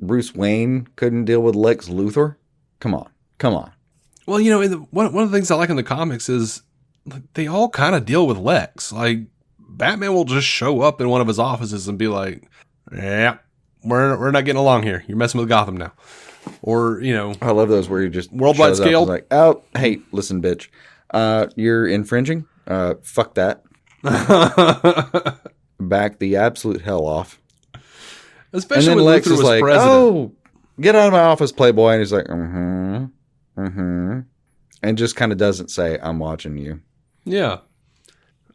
Bruce Wayne couldn't deal with Lex Luthor? Come on. Well, one of the things I like in the comics is they all kind of deal with Lex. Like, Batman will just show up in one of his offices and be like, yeah, we're not getting along here. You're messing with Gotham now. Or, I love those where you just worldwide shows up and scale. is like, oh, hey, listen, bitch, you're infringing. Fuck that. Back the absolute hell off. Especially and then when Lex Luthor is was like, president. oh, get out of my office, Playboy. And he's like, and just kind of doesn't say, I'm watching you. Yeah.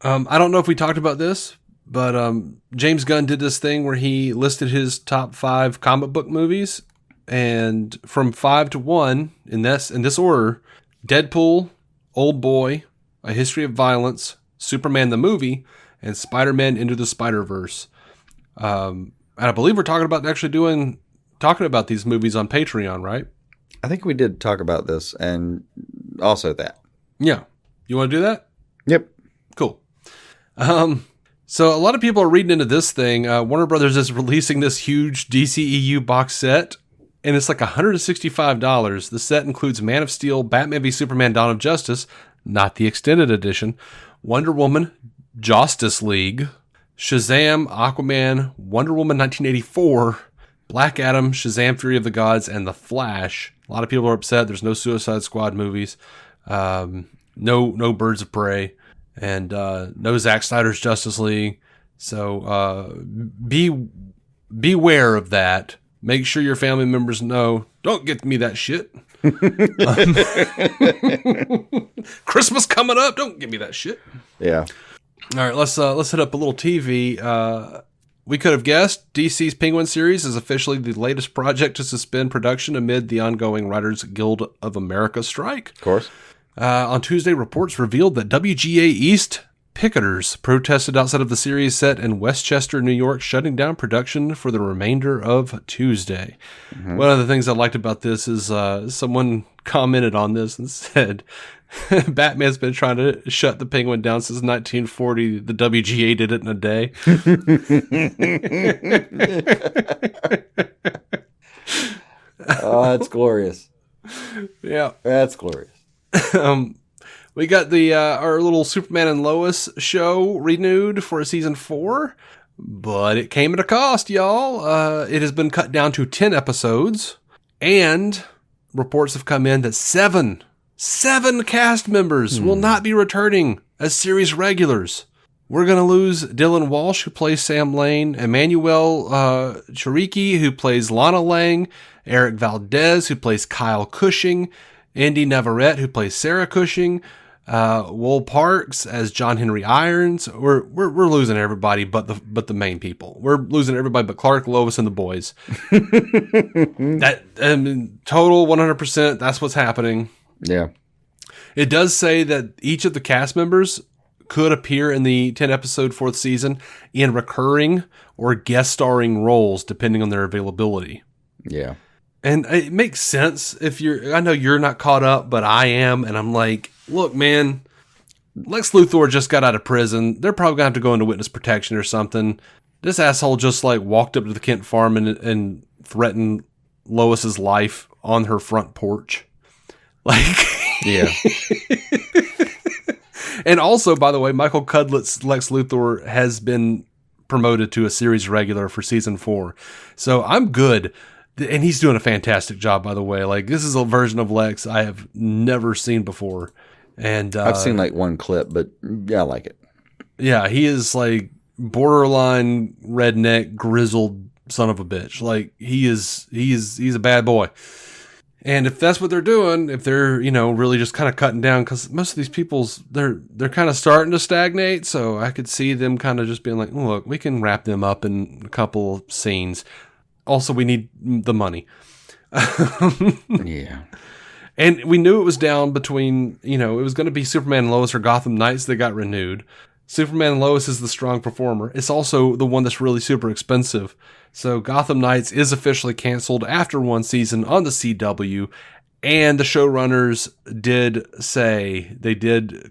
I don't know if we talked about this, but James Gunn did this thing where he listed his top 5 comic book movies, and from 5 to 1 in this order: Deadpool, Old Boy, A History of Violence, Superman the movie, and Spider-Man Into the Spider-Verse. And I believe we're talking about these movies on Patreon, right? I think we did talk about this and also that. Yeah. You want to do that? Yep. Cool. So a lot of people are reading into this thing. Warner Brothers is releasing this huge DCEU box set, and it's like $165. The set includes Man of Steel, Batman v Superman: Dawn of Justice, not the extended edition, Wonder Woman, Justice League, Shazam, Aquaman, Wonder Woman 1984, Black Adam, Shazam: Fury of the Gods, and The Flash. A lot of people are upset. There's no Suicide Squad movies, no Birds of Prey, and no Zack Snyder's Justice League. So beware of that. Make sure your family members know. Don't get me that shit. Christmas coming up. Don't give me that shit. Yeah. All right, let's hit up a little TV. We could have guessed DC's Penguin series is officially the latest project to suspend production amid the ongoing Writers Guild of America strike. Of course. On Tuesday, reports revealed that WGA East picketers protested outside of the series set in Westchester, New York, shutting down production for the remainder of Tuesday. One of the things I liked about this is someone commented on this and said, Batman's been trying to shut the Penguin down since 1940. The WGA did it in a day. Oh, that's glorious. Yeah. That's glorious. We got the our little Superman and Lois show renewed for season 4, but it came at a cost, y'all. It has been cut down to 10 episodes, and reports have come in that seven cast members will not be returning as series regulars. We're going to lose Dylan Walsh, who plays Sam Lane, Emmanuel Cheriki, who plays Lana Lang, Eric Valdez, who plays Kyle Cushing, Indy Navarrete, who plays Sarah Cushing, Will Parks as John Henry Irons. We're losing everybody but the main people. We're losing everybody but Clark, Lois, and the boys. That total 100%. That's what's happening. Yeah. It does say that each of the cast members could appear in the 10 episode 4th season in recurring or guest starring roles depending on their availability. Yeah. And it makes sense I know you're not caught up, but I am. And I'm like, look, man, Lex Luthor just got out of prison. They're probably going to have to go into witness protection or something. This asshole just like walked up to the Kent farm and threatened Lois's life on her front porch. Like, yeah. And also, by the way, Michael Cudlett's Lex Luthor has been promoted to a series regular for season 4. So I'm good. And he's doing a fantastic job, by the way. Like, this is a version of Lex I have never seen before. And I've seen like one clip, but yeah, I like it. Yeah, he is like borderline redneck, grizzled son of a bitch. Like, he's a bad boy. And if that's what they're doing, if they're, really just kind of cutting down, because most of these people's, they're kind of starting to stagnate. So I could see them kind of just being like, look, we can wrap them up in a couple of scenes. Also, we need the money. Yeah. And we knew it was down between, it was going to be Superman and Lois or Gotham Knights that got renewed. Superman and Lois is the strong performer. It's also the one that's really super expensive. So Gotham Knights is officially canceled after one season on the CW. And the showrunners did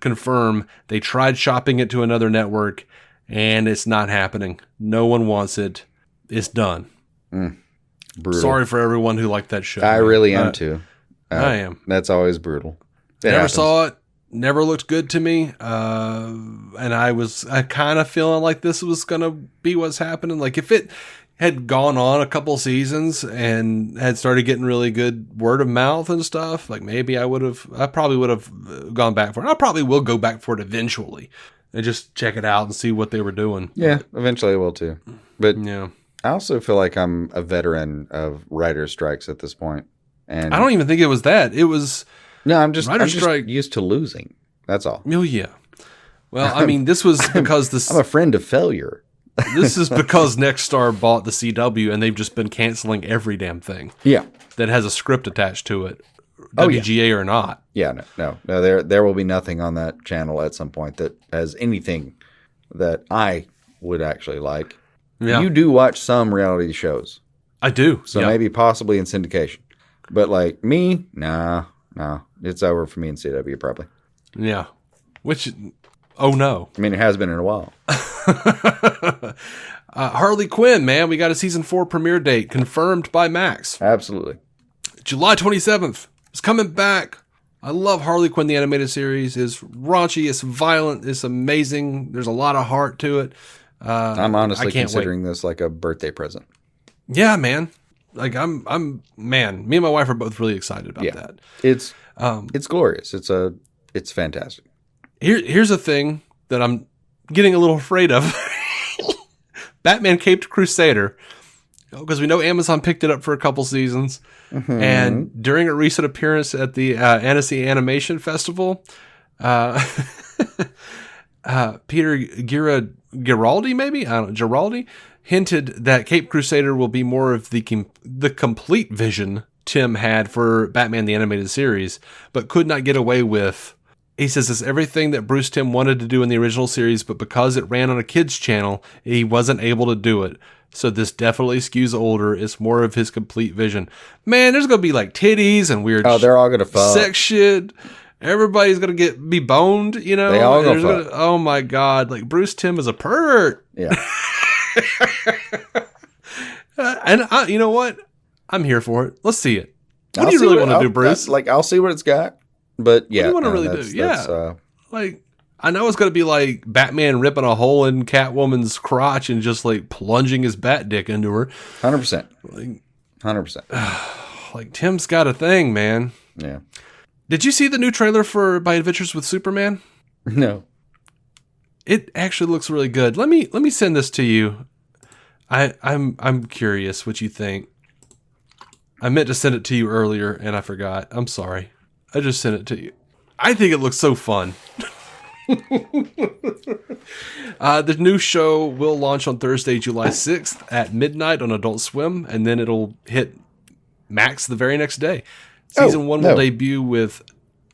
confirm they tried shopping it to another network and it's not happening. No one wants it. It's done. Brutal. Sorry for everyone who liked that show. I really am too. I am. That's always brutal. Never saw it. Never looked good to me. And I kind of feeling like this was going to be what's happening. Like, if it had gone on a couple seasons and had started getting really good word of mouth and stuff, like maybe I probably would have gone back for it. I probably will go back for it eventually and just check it out and see what they were doing. Yeah, eventually I will too. But yeah, I also feel like I'm a veteran of writer's strikes at this point. And I don't even think it was that. It was I'm just strike. used to losing. That's all. Oh yeah. Well, I mean, this was because this. I'm a friend of failure. This is because Nexstar bought the CW and they've just been canceling every damn thing. Yeah. That has a script attached to it. WGA or not. Yeah, no. There will be nothing on that channel at some point that has anything that I would actually like. Yeah. You do watch some reality shows. I do. So maybe possibly in syndication. But like me, no. It's over for me in CW probably. Yeah. Which, oh no. I mean, it has been in a while. Harley Quinn, man. We got a season 4 premiere date confirmed by Max. Absolutely. July 27th. It's coming back. I love Harley Quinn, the animated series. It's raunchy. It's violent. It's amazing. There's a lot of heart to it. I'm honestly considering this like a birthday present. Yeah, man. Like I'm man. Me and my wife are both really excited about that. It's glorious. It's fantastic. Here's a thing that I'm getting a little afraid of. Batman Caped Crusader, because we know Amazon picked it up for a couple seasons, and during a recent appearance at the Annecy Animation Festival, Peter Giraldi, maybe? I don't know, Giraldi, hinted that Caped Crusader will be more of the complete vision Tim had for Batman the Animated Series, but could not get away with. He says it's everything that Bruce Timm wanted to do in the original series, but because it ran on a kid's channel, he wasn't able to do it. So this definitely skews older. It's more of his complete vision. Man, there's going to be like titties and weird they're all going to fuck. Sex shit. Everybody's going to be boned, you know? They all going to fuck. Oh my God. Like Bruce Timm is a pervert. Yeah. And you know what? I'm here for it. Let's see it. What do you really want to do, Bruce? I'll see what it's got. But yeah. What do you want to really do? Yeah. Like, I know it's going to be like Batman ripping a hole in Catwoman's crotch and just like plunging his bat dick into her. 100%. Like, 100%. Like Tim's got a thing, man. Yeah. Did you see the new trailer for My Adventures with Superman? No. It actually looks really good. Let me send this to you. I'm curious what you think. I meant to send it to you earlier and I forgot. I'm sorry. I just sent it to you. I think it looks so fun. The new show will launch on Thursday, July 6th at midnight on Adult Swim, and then it'll hit Max the very next day. Season 1 will debut with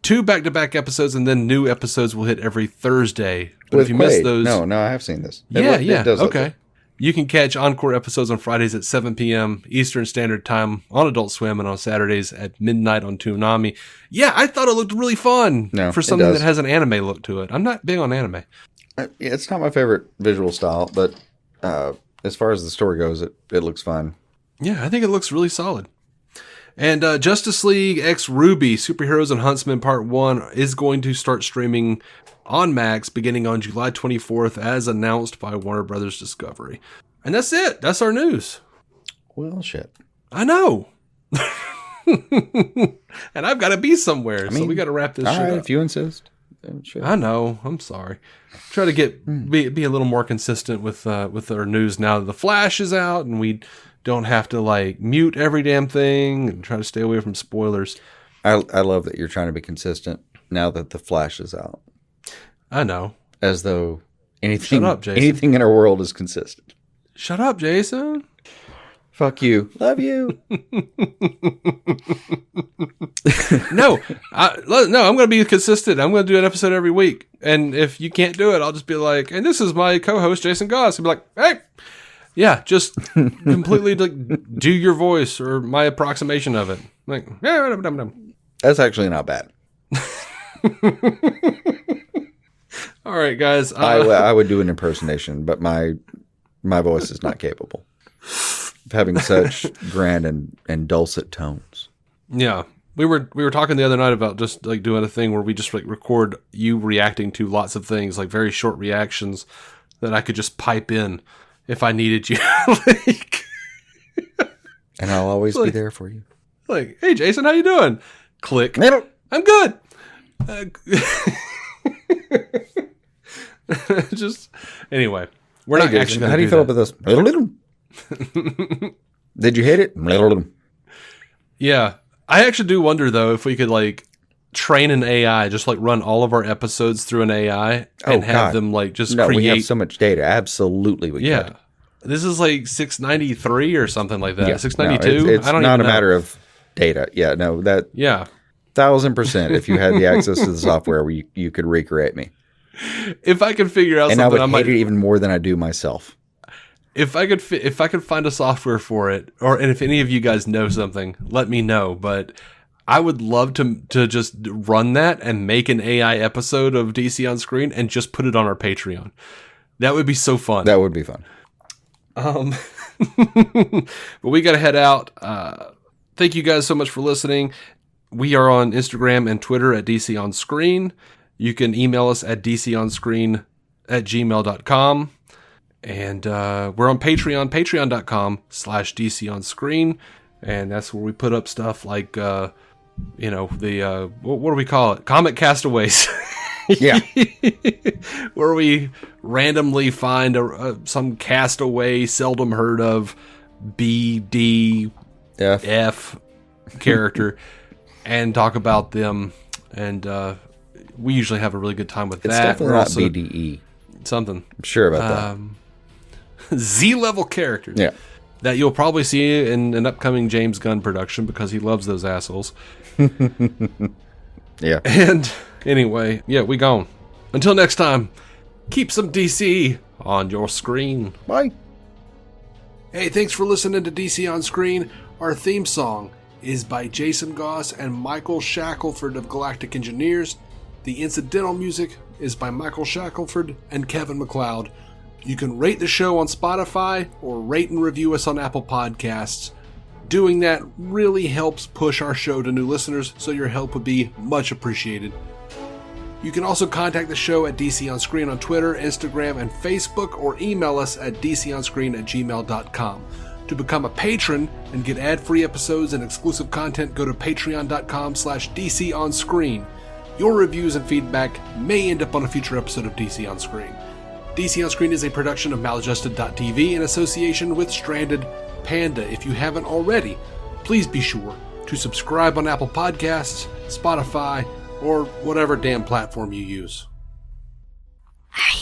2 back-to-back episodes, and then new episodes will hit every Thursday. But if you miss those... No, I have seen this. It does okay. You can catch encore episodes on Fridays at 7 p.m. Eastern Standard Time on Adult Swim and on Saturdays at midnight on Toonami. Yeah, I thought it looked really fun for something that has an anime look to it. I'm not big on anime. It's not my favorite visual style, but as far as the story goes, it looks fun. Yeah, I think it looks really solid. And Justice League X Ruby, Superheroes and Huntsmen Part 1 is going to start streaming on Max beginning on July 24th as announced by Warner Brothers Discovery. And that's it. That's our news. Well, shit. I know. And I've got to be somewhere, so we got to wrap this shit up. If you insist. Sure. I know. I'm sorry. Try to be a little more consistent with our news now that The Flash is out and we don't have to like mute every damn thing and try to stay away from spoilers. I love that you're trying to be consistent now that The Flash is out. I know. As though anything in our world is consistent. Shut up, Jason. Fuck you. Love you. No, I'm going to be consistent. I'm going to do an episode every week. And if you can't do it, I'll just be like, and this is my co-host, Jason Goss. I'll be like, hey, yeah, just completely like do your voice or my approximation of it. Like, yeah, that's actually not bad. All right, guys. I would do an impersonation, but my voice is not capable of having such grand and dulcet tones. Yeah. We were talking the other night about just like doing a thing where we just like record you reacting to lots of things, like very short reactions that I could just pipe in if I needed you. And I'll always be there for you. Like, hey Jason, how you doing? Click. I'm good. Just anyway, we're not actually going to. How do you feel about this? Did you hate it? Yeah, I actually do wonder though if we could like train an AI, just like run all of our episodes through an AI and have them like just create. We have so much data. Absolutely, we could. This is like 693 or something like that. 692. No, it's not a matter of data. Yeah, no, that. Yeah, 1,000%. If you had the access to the software, where you could recreate me. If I could figure out and something, I would hate it even more than I do myself. If I could find a software for it, and if any of you guys know something, let me know. But I would love to just run that and make an AI episode of DC on Screen and just put it on our Patreon. That would be so fun. That would be fun. But we got to head out. Thank you guys so much for listening. We are on Instagram and Twitter at DC on Screen. You can email us at dconscreen@gmail.com. And we're on Patreon, patreon.com/DC on Screen. And that's where we put up stuff like, what do we call it? Comic Castaways. Yeah. Where we randomly find some castaway, seldom heard of BDF character and talk about them. And we usually have a really good time with that. It's definitely not BDE. Something. I'm sure about that. Z-level characters. Yeah. that you'll probably see in an upcoming James Gunn production because he loves those assholes. Yeah. And anyway, yeah, we gone. Until next time, keep some DC on your screen. Bye. Hey, thanks for listening to DC on Screen. Our theme song is by Jason Goss and Michael Shackelford of Galactic Engineers. The incidental music is by Michael Shackelford and Kevin MacLeod. You can rate the show on Spotify or rate and review us on Apple Podcasts. Doing that really helps push our show to new listeners, so your help would be much appreciated. You can also contact the show at DC On Screen on Twitter, Instagram, and Facebook, or email us at dconscreen@gmail.com. To become a patron and get ad-free episodes and exclusive content, go to patreon.com/DCOnScreen. Your reviews and feedback may end up on a future episode of DC On Screen. DC On Screen is a production of Maladjusted.tv in association with Stranded Panda. If you haven't already, please be sure to subscribe on Apple Podcasts, Spotify, or whatever damn platform you use. Are